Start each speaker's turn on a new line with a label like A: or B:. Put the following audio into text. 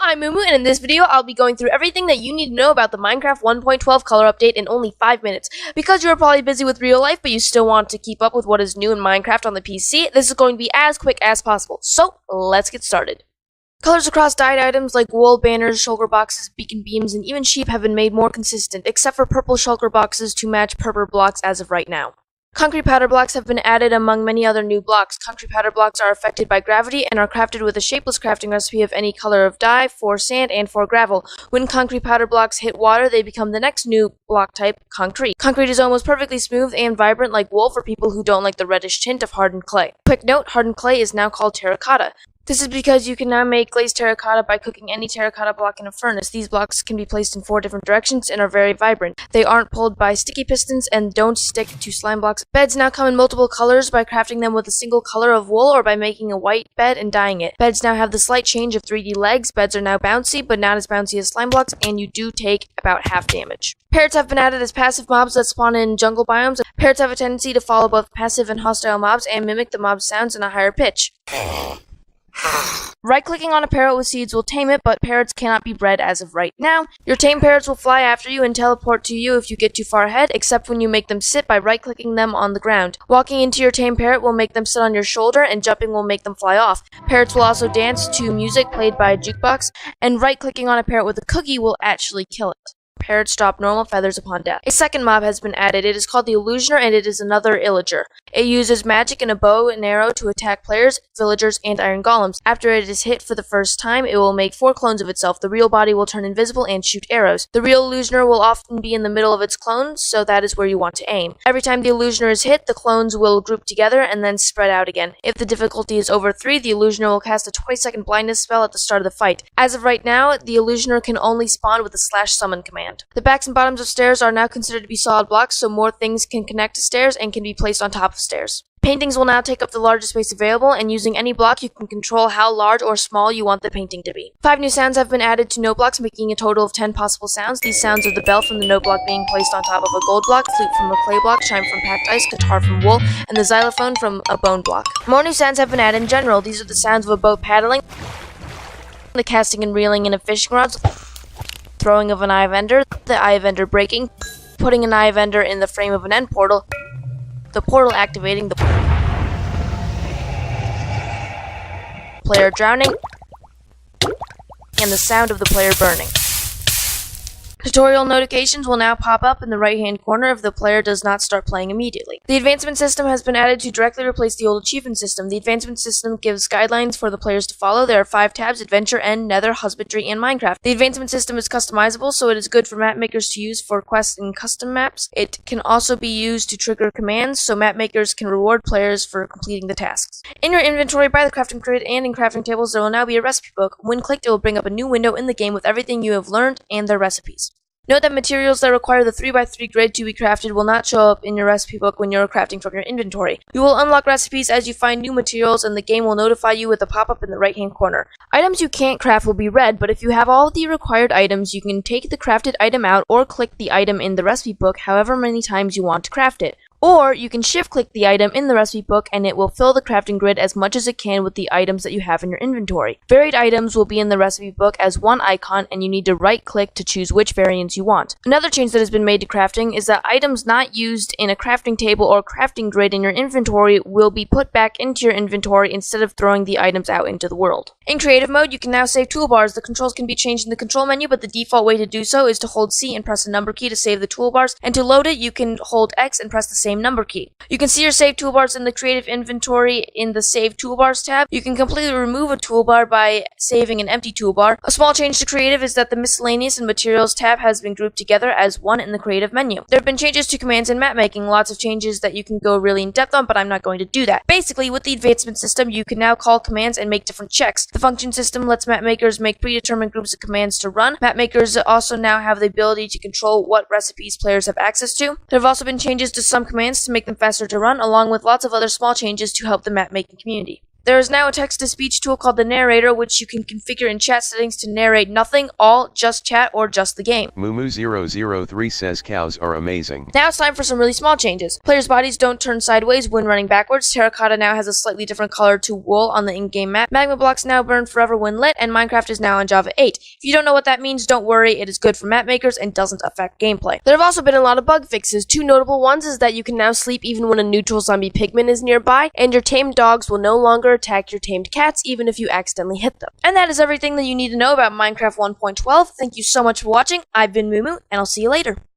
A: I'm Mumu, and in this video, I'll be going through everything that you need to know about the Minecraft 1.12 color update in only 5 minutes. Because you're probably busy with real life, but you still want to keep up with what is new in Minecraft on the PC, this is going to be as quick as possible. So, let's get started. Colors across dyed items like wool, banners, shulker boxes, beacon beams, and even sheep have been made more consistent, except for purple shulker boxes to match purple blocks as of right now. Concrete powder blocks have been added among many other new blocks. Concrete powder blocks are affected by gravity and are crafted with a shapeless crafting recipe of any color of dye, for sand, and for gravel. When concrete powder blocks hit water, they become the next new block type, concrete. Concrete is almost perfectly smooth and vibrant like wool for people who don't like the reddish tint of hardened clay. Quick note, hardened clay is now called terracotta. This is because you can now make glazed terracotta by cooking any terracotta block in a furnace. These blocks can be placed in 4 different directions and are very vibrant. They aren't pulled by sticky pistons and don't stick to slime blocks. Beds now come in multiple colors by crafting them with a single color of wool or by making a white bed and dyeing it. Beds now have the slight change of 3D legs. Beds are now bouncy, but not as bouncy as slime blocks, and you do take about half damage. Parrots have been added as passive mobs that spawn in jungle biomes. Parrots have a tendency to follow both passive and hostile mobs and mimic the mob's sounds in a higher pitch. Right-clicking on a parrot with seeds will tame it, but parrots cannot be bred as of right now. Your tame parrots will fly after you and teleport to you if you get too far ahead, except when you make them sit by right-clicking them on the ground. Walking into your tame parrot will make them sit on your shoulder, and jumping will make them fly off. Parrots will also dance to music played by a jukebox, and right-clicking on a parrot with a cookie will actually kill it. Parrots drop normal feathers upon death. A second mob has been added. It is called the Illusioner, and it is another illager. It uses magic and a bow and arrow to attack players, villagers, and iron golems. After it is hit for the first time, it will make 4 clones of itself. The real body will turn invisible and shoot arrows. The real Illusioner will often be in the middle of its clones, so that is where you want to aim. Every time the Illusioner is hit, the clones will group together and then spread out again. If the difficulty is over 3, the Illusioner will cast a 20-second blindness spell at the start of the fight. As of right now, the Illusioner can only spawn with the /summon command. The backs and bottoms of stairs are now considered to be solid blocks, so more things can connect to stairs and can be placed on top of stairs. Paintings will now take up the largest space available, and using any block you can control how large or small you want the painting to be. 5 new sounds have been added to note blocks, making a total of 10 possible sounds. These sounds are the bell from the note block being placed on top of a gold block, flute from a clay block, chime from packed ice, guitar from wool, and the xylophone from a bone block. More new sounds have been added in general. These are the sounds of a boat paddling, the casting and reeling in of fishing rods, throwing of an eye of ender, the eye of ender breaking, putting an eye of ender in the frame of an end portal, the portal activating, the player drowning, and the sound of the player burning. Tutorial notifications will now pop up in the right-hand corner if the player does not start playing immediately. The advancement system has been added to directly replace the old achievement system. The advancement system gives guidelines for the players to follow. There are 5 tabs: Adventure, End, Nether, Husbandry, and Minecraft. The advancement system is customizable, so it is good for map makers to use for quests and custom maps. It can also be used to trigger commands, so map makers can reward players for completing the tasks. In your inventory by the crafting grid and in crafting tables, there will now be a recipe book. When clicked, it will bring up a new window in the game with everything you have learned and their recipes. Note that materials that require the 3x3 grid to be crafted will not show up in your recipe book when you're crafting from your inventory. You will unlock recipes as you find new materials, and the game will notify you with a pop-up in the right-hand corner. Items you can't craft will be red, but if you have all of the required items, you can take the crafted item out or click the item in the recipe book however many times you want to craft it. Or you can shift-click the item in the recipe book and it will fill the crafting grid as much as it can with the items that you have in your inventory. Varied items will be in the recipe book as one icon, and you need to right-click to choose which variants you want. Another change that has been made to crafting is that items not used in a crafting table or crafting grid in your inventory will be put back into your inventory instead of throwing the items out into the world. In creative mode, you can now save toolbars. The controls can be changed in the control menu, but the default way to do so is to hold C and press the number key to save the toolbars, and to load it, you can hold X and press the same number key. You can see your saved toolbars in the creative inventory in the Save Toolbars tab. You can completely remove a toolbar by saving an empty toolbar. A small change to creative is that the miscellaneous and materials tab has been grouped together as one in the creative menu. There have been changes to commands and map making, lots of changes that you can go really in depth on, but I'm not going to do that. Basically, with the advancement system, you can now call commands and make different checks. The function system lets map makers make predetermined groups of commands to run. Map makers also now have the ability to control what recipes players have access to. There have also been changes to some commands to make them faster to run, along with lots of other small changes to help the map making community. There is now a text-to-speech tool called the Narrator, which you can configure in chat settings to narrate nothing, all, just chat, or just the game.
B: Mumu003 says cows are amazing.
A: Now it's time for some really small changes. Players' bodies don't turn sideways when running backwards. Terracotta now has a slightly different color to wool on the in-game map. Magma blocks now burn forever when lit, and Minecraft is now on Java 8. If you don't know what that means, don't worry, it is good for map makers and doesn't affect gameplay. There have also been a lot of bug fixes. Two notable ones is that you can now sleep even when a neutral zombie pigman is nearby, and your tamed dogs will no longer attack your tamed cats even if you accidentally hit them. And that is everything that you need to know about Minecraft 1.12. Thank you so much for watching. I've been Mumu, and I'll see you later.